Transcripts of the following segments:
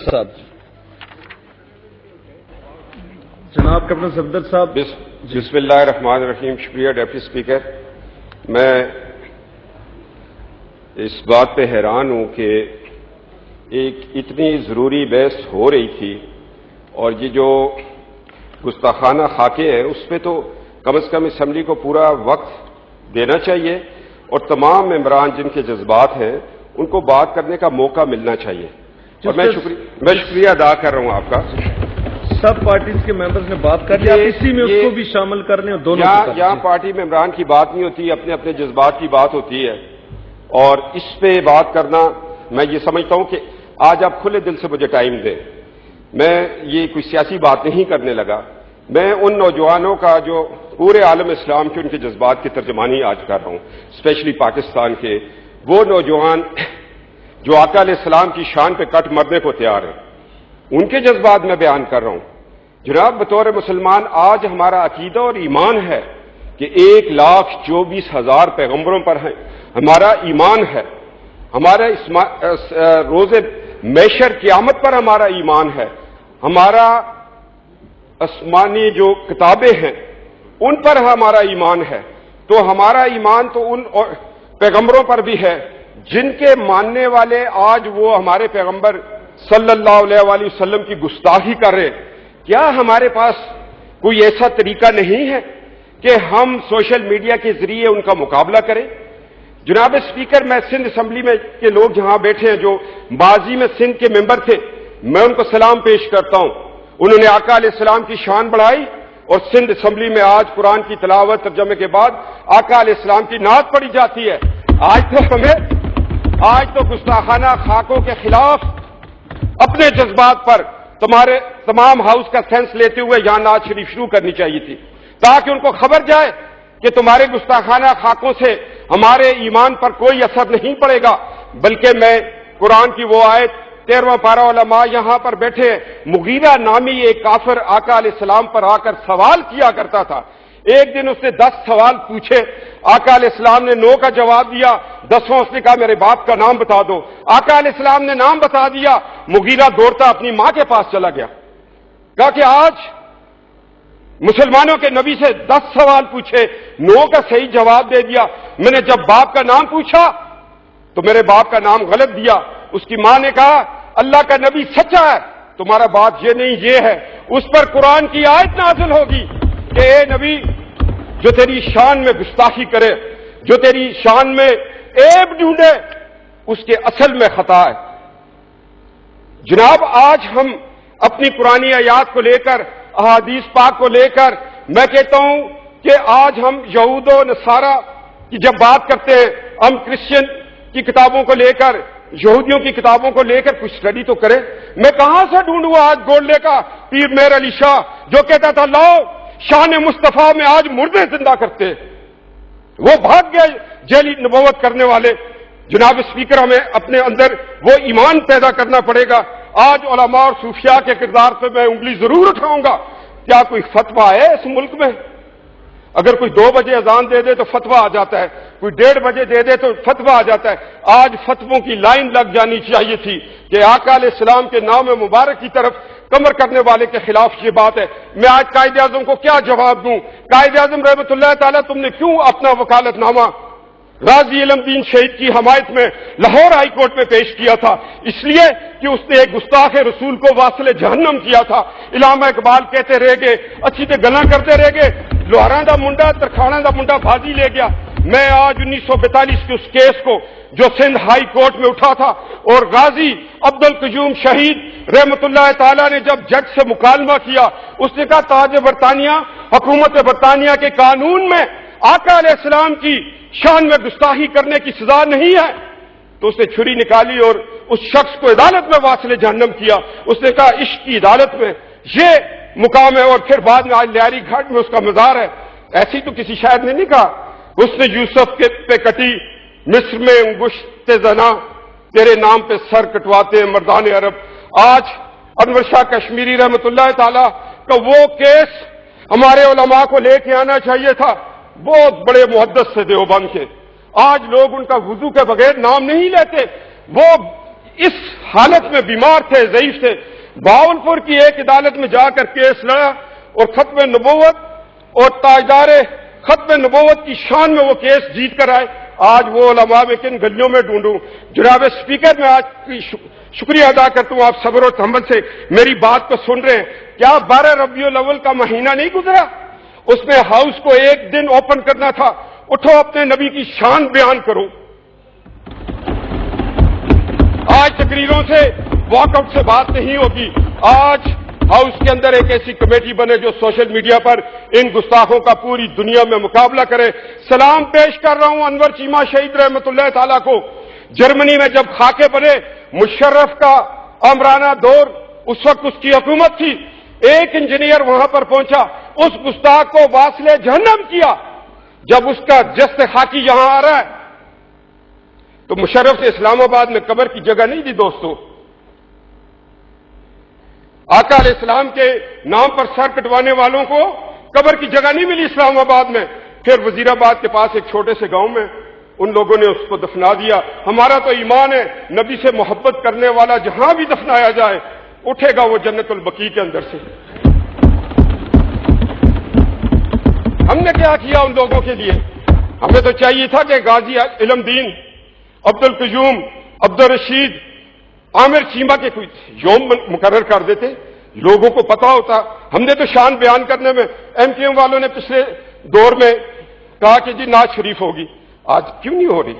صاحب جناب کیپٹن صفدر صاحب. بسم اللہ الرحمن الرحیم. شکریہ ڈیپٹی اسپیکر. میں اس بات پہ حیران ہوں کہ ایک اتنی ضروری بحث ہو رہی تھی اور یہ جو گستاخانہ خاکے ہیں اس پہ تو کم از کم اسمبلی کو پورا وقت دینا چاہیے اور تمام ممبران جن کے جذبات ہیں ان کو بات کرنے کا موقع ملنا چاہیے. اور میں شکریہ ادا کر رہا ہوں آپ کا. سب پارٹیز کے ممبرز نے بات کر لیا, اسی میں اس کو بھی شامل کرنے اور دونوں یہاں پارٹی ممبران کی بات نہیں ہوتی, اپنے اپنے جذبات کی بات ہوتی ہے اور اس پہ بات کرنا میں یہ سمجھتا ہوں کہ آج آپ کھلے دل سے مجھے ٹائم دیں. میں یہ کوئی سیاسی بات نہیں کرنے لگا, میں ان نوجوانوں کا جو پورے عالم اسلام کے ان کے جذبات کی ترجمانی آج کر رہا ہوں, اسپیشلی پاکستان کے وہ نوجوان جو آقا علیہ السلام کی شان پہ کٹ مرنے کو تیار ہیں, ان کے جذبات میں بیان کر رہا ہوں. جناب بطور مسلمان آج ہمارا عقیدہ اور ایمان ہے کہ 1,24,000 پیغمبروں پر ہے, ہمارا ایمان ہے, ہمارا روز محشر قیامت پر ہمارا ایمان ہے, ہمارا آسمانی جو کتابیں ہیں ان پر ہمارا ایمان ہے. تو ہمارا ایمان تو ان پیغمبروں پر بھی ہے جن کے ماننے والے آج وہ ہمارے پیغمبر صلی اللہ علیہ وآلہ وسلم کی گستاخی کر رہے. کیا ہمارے پاس کوئی ایسا طریقہ نہیں ہے کہ ہم سوشل میڈیا کے ذریعے ان کا مقابلہ کریں؟ جناب اسپیکر, میں سندھ اسمبلی میں کے لوگ جہاں بیٹھے ہیں جو ماضی میں سندھ کے ممبر تھے, میں ان کو سلام پیش کرتا ہوں. انہوں نے آقا علیہ السلام کی شان بڑھائی اور سندھ اسمبلی میں آج قرآن کی تلاوت ترجمے کے بعد آقا علیہ السلام کی نعت پڑھی جاتی ہے. آج تو گستاخانہ خاکوں کے خلاف اپنے جذبات پر تمام ہاؤس کا سینس لیتے ہوئے یہاں نعت شریف شروع کرنی چاہیے تھی تاکہ ان کو خبر جائے کہ تمہارے گستاخانہ خاکوں سے ہمارے ایمان پر کوئی اثر نہیں پڑے گا. بلکہ میں قرآن کی وہ آیت 13واں پارہ علماء یہاں پر بیٹھے, مغیرہ نامی ایک کافر آقا علیہ السلام پر آ کر سوال کیا کرتا تھا. ایک دن اس نے 10 سوال پوچھے, آقا علیہ السلام نے 9 کا جواب دیا, 10واں اس نے کہا میرے باپ کا نام بتا دو. آقا علیہ السلام نے نام بتا دیا, مغیرہ دوڑتا اپنی ماں کے پاس چلا گیا, کہا کہ آج مسلمانوں کے نبی سے 10 سوال پوچھے, 9 کا صحیح جواب دے دیا, میں نے جب باپ کا نام پوچھا تو میرے باپ کا نام غلط دیا. اس کی ماں نے کہا اللہ کا نبی سچا ہے, تمہارا باپ یہ نہیں یہ ہے. اس پر قرآن کی آیت نازل ہوگی کہ اے نبی, جو تیری شان میں گستاخی کرے, جو تیری شان میں عیب ڈھونڈے, اس کے اصل میں خطا ہے. جناب آج ہم اپنی پرانی آیات کو لے کر, احادیث پاک کو لے کر, میں کہتا ہوں کہ آج ہم یہود و نصارہ کی جب بات کرتے ہیں, ہم کرسچن کی کتابوں کو لے کر, یہودیوں کی کتابوں کو لے کر کچھ اسٹڈی تو کریں. میں کہاں سے ڈھونڈوں آج گولڈے کا پیر میر علی شاہ جو کہتا تھا لاؤ شان مصطفیٰ میں آج مردے زندہ کرتے, وہ بھاگ گئے جیلی نبوت کرنے والے. جناب اسپیکر, ہمیں اپنے اندر وہ ایمان پیدا کرنا پڑے گا. آج علماء اور صوفیاء کے کردار پہ میں انگلی ضرور اٹھاؤں گا. کیا کوئی فتویٰ ہے اس ملک میں؟ اگر کوئی 2 بجے اذان دے دے تو فتویٰ آ جاتا ہے, کوئی 1:30 بجے دے دے تو فتویٰ آ جاتا ہے. آج فتووں کی لائن لگ جانی چاہیے تھی کہ آقا علیہ السلام کے نام مبارک کی طرف کمر کرنے والے کے خلاف یہ بات ہے. میں آج قائد اعظم کو کیا جواب دوں؟ قائد اعظم رحمۃ اللہ تعالیٰ, تم نے کیوں اپنا وکالت نامہ غازی علم دین شہید کی حمایت میں لاہور ہائی کورٹ میں پیش کیا تھا؟ اس لیے کہ اس نے ایک گستاخ رسول کو واصل جہنم کیا تھا. علامہ اقبال کہتے رہ گئے, اچھی تے گلاں کرتے رہ گئے, لوہاراں دا منڈا ترکھاڑاں دا منڈا بازی لے گیا. میں آج 1942 کے اس کیس کو جو سندھ ہائی کورٹ میں اٹھا تھا اور غازی عبد القیوم شہید رحمت اللہ تعالیٰ نے جب جج سے مکالمہ کیا, اس نے کہا تاج برطانیہ, حکومت برطانیہ کے قانون میں آقا علیہ السلام کی شان میں گستاخی کرنے کی سزا نہیں ہے. تو اس نے چھری نکالی اور اس شخص کو عدالت میں واصل جہنم کیا. اس نے کہا عشق کی عدالت میں یہ مقام ہے. اور پھر بعد میں آج لیاری گھاٹ میں اس کا مزار ہے. ایسی تو کسی شاعر نے نہیں کہا, اس نے یوسف کے پہ کٹی مصر میں انگشت زنا, تیرے نام پہ سر کٹواتے ہیں مردان عرب. آج انور شاہ کشمیری رحمت اللہ تعالی کا وہ کیس ہمارے علماء کو لے کے آنا چاہیے تھا. بہت بڑے محدث سے دیوبند کے, آج لوگ ان کا وضو کے بغیر نام نہیں لیتے. وہ اس حالت میں بیمار تھے، ضعیف تھے، باولپور کی ایک عدالت میں جا کر کیس لڑا اور ختم نبوت اور تاجدار ختم نبوت کی شان میں وہ کیس جیت کر آئے۔ آج وہ علماء میں کن گلیوں میں ڈھونڈوں؟ جناب اسپیکر، میں آج کی شکریہ ادا کرتا ہوں، آپ صبر و تحمل سے میری بات کو سن رہے ہیں۔ کیا 12 ربیع الاول کا مہینہ نہیں گزرا؟ اس میں ہاؤس کو ایک دن اوپن کرنا تھا۔ اٹھو، اپنے نبی کی شان بیان کرو۔ آج تقریروں سے، واک آؤٹ سے بات نہیں ہوگی۔ آج ہاؤس کے اندر ایک ایسی کمیٹی بنے جو سوشل میڈیا پر ان گستاخوں کا پوری دنیا میں مقابلہ کرے۔ سلام پیش کر رہا ہوں انور چیمہ شہید رحمت اللہ تعالیٰ کو۔ جرمنی میں جب خاکے بنے، مشرف کا آمرانہ دور، اس وقت اس کی حکومت تھی، ایک انجینئر وہاں پر پہنچا، اس گستاخ کو واصل جہنم کیا۔ جب اس کا جسد خاکی یہاں آ رہا ہے تو مشرف سے اسلام آباد میں قبر کی جگہ نہیں دی دوستو۔ آقا علیہ السلام کے نام پر سر کٹوانے والوں کو قبر کی جگہ نہیں ملی اسلام آباد میں۔ پھر وزیر آباد کے پاس ایک چھوٹے سے گاؤں میں ان لوگوں نے اس کو دفنا دیا۔ ہمارا تو ایمان ہے، نبی سے محبت کرنے والا جہاں بھی دفنایا جائے اٹھے گا وہ جنت البقیع کے اندر سے۔ ہم نے کیا کیا ان لوگوں کے لیے؟ ہمیں تو چاہیے تھا کہ غازی علم دین، عبدالقیوم، عبدالرشید، عامر چیمہ کے کوئی یوم مقرر کر دیتے، لوگوں کو پتا ہوتا۔ ہم نے تو شان بیان کرنے میں، ایم کیو ایم والوں نے پچھلے دور میں کہا کہ جی نعت شریف ہوگی، آج کیوں نہیں ہو رہی؟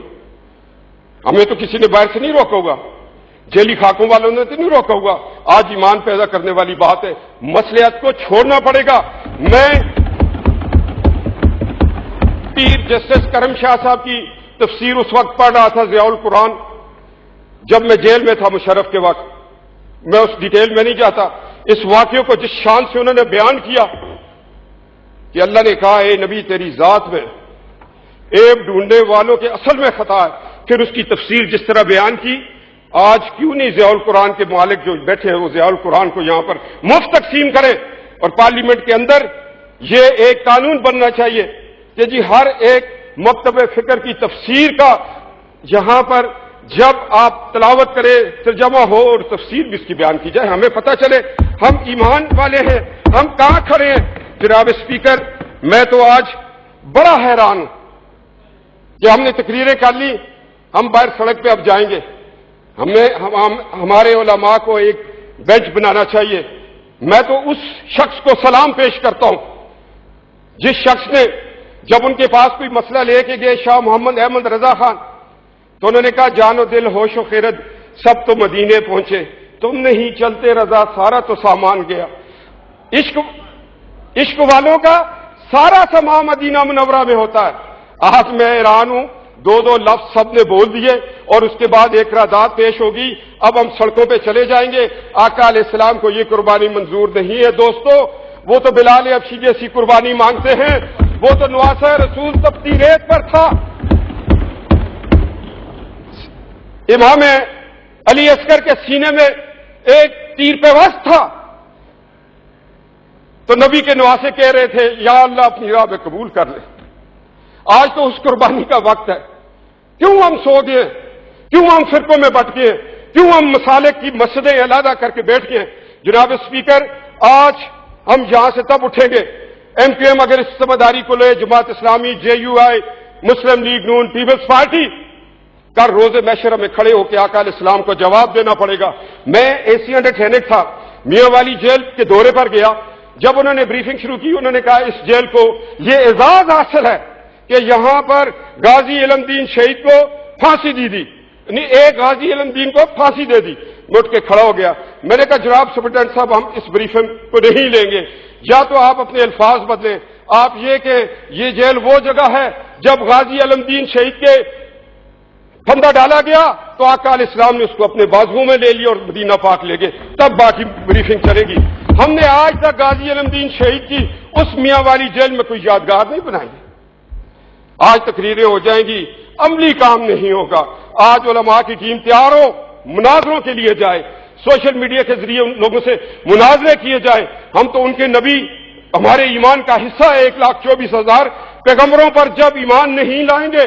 ہمیں تو کسی نے باہر سے نہیں روکا ہوگا، جیلی خاکوں والوں نے تو نہیں روکا ہوگا۔ آج ایمان پیدا کرنے والی بات ہے، مصلحت کو چھوڑنا پڑے گا۔ میں پیر جسٹس کرم شاہ صاحب کی تفسیر اس وقت پڑھ رہا تھا، ضیاء القرآن، جب میں جیل میں تھا مشرف کے وقت۔ میں اس ڈیٹیل میں نہیں جاتا، اس واقعے کو جس شان سے انہوں نے بیان کیا کہ اللہ نے کہا اے نبی تیری ذات میں عیب ڈھونڈنے والوں کے اصل میں خطا ہے، پھر اس کی تفسیر جس طرح بیان کی۔ آج کیوں نہیں ضیاء القرآن کے مالک جو بیٹھے ہیں وہ ضیاء القرآن کو یہاں پر مفت تقسیم کریں؟ اور پارلیمنٹ کے اندر یہ ایک قانون بننا چاہیے کہ جی ہر ایک مکتب فکر کی تفسیر کا یہاں پر جب آپ تلاوت کریں ترجمہ ہو اور تفسیر بھی اس کی بیان کی جائے، ہمیں پتہ چلے ہم ایمان والے ہیں، ہم کہاں کھڑے ہیں۔ جناب اسپیکر، میں تو آج بڑا حیران ہوں کہ ہم نے تقریریں کر لی، ہم باہر سڑک پہ اب جائیں گے، ہمارے علماء کو ایک بینچ بنانا چاہیے۔ میں تو اس شخص کو سلام پیش کرتا ہوں جس شخص نے جب ان کے پاس کوئی مسئلہ لے کے گئے شاہ محمد احمد رضا خان، تو انہوں نے کہا جان و دل ہوش و خیرت سب تو مدینے پہنچے، تم نہیں چلتے رضا سارا تو سامان گیا۔ عشق والوں کا سارا سامان مدینہ منورہ میں ہوتا ہے۔ آج میں حیران ہوں، دو لفظ سب نے بول دیے اور اس کے بعد ایک قرارداد پیش ہوگی، اب ہم سڑکوں پہ چلے جائیں گے۔ آقا علیہ السلام کو یہ قربانی منظور نہیں ہے دوستو، وہ تو بلال حبشی جیسی قربانی مانگتے ہیں، وہ تو نواسہ رسول تپتی ریت پر تھا۔ امام علی اصغر کے سینے میں ایک تیر پیوست تھا، تو نبی کے نواسے کہہ رہے تھے یا اللہ اپنی راہ میں قبول کر لے۔ آج تو اس قربانی کا وقت ہے، کیوں ہم سو گئے، کیوں ہم فرقوں میں بٹ گئے، کیوں ہم مسالک کی مسجدیں علیحدہ کر کے بیٹھ گئے؟ جناب اسپیکر، آج ہم یہاں سے تب اٹھیں گے، ایم کیو ایم اگر اس ذمہ داری کو لے، Jamaat Islami, J U I, Muslim League نون، پیپلز پارٹی کر روز محشر میں کھڑے ہو کے آقا علیہ السلام کو جواب دینا پڑے گا۔ میں ایشین اٹینک تھا، میاں والی جیل کے دورے پر گیا، جب انہوں نے بریفنگ شروع کی انہوں نے کہا اس جیل کو یہ اعزاز حاصل ہے کہ یہاں پر غازی علم دین شہید کو پھانسی دی یعنی ایک غازی علم دین کو پھانسی دے دی۔ میں اٹھ کے کھڑا ہو گیا، میں نے کہا جناب سپرنٹینڈنٹ صاحب ہم اس بریفنگ کو نہیں لیں گے، یا تو آپ اپنے الفاظ بدلیں، آپ یہ کہ یہ جیل وہ جگہ ہے جب غازی علم دین شہید کے پھندا ڈالا گیا تو آقا علیہ السلام نے اس کو اپنے بازوؤں میں لے لیا اور مدینہ پاک لے گئے، تب باقی بریفنگ چلے گی۔ ہم نے آج تک غازی علم دین شہید کی اس میاں والی جیل میں کوئی یادگار نہیں بنائی۔ آج تقریریں ہو جائیں گی، عملی کام نہیں ہوگا۔ آج علماء کی ٹیم تیار ہو، مناظروں کے لیے جائے، سوشل میڈیا کے ذریعے ان لوگوں سے مناظرے کیے جائیں۔ ہم تو ان کے نبی ہمارے ایمان کا حصہ ہے، 1,24,000 پیغمبروں پر جب ایمان نہیں لائیں گے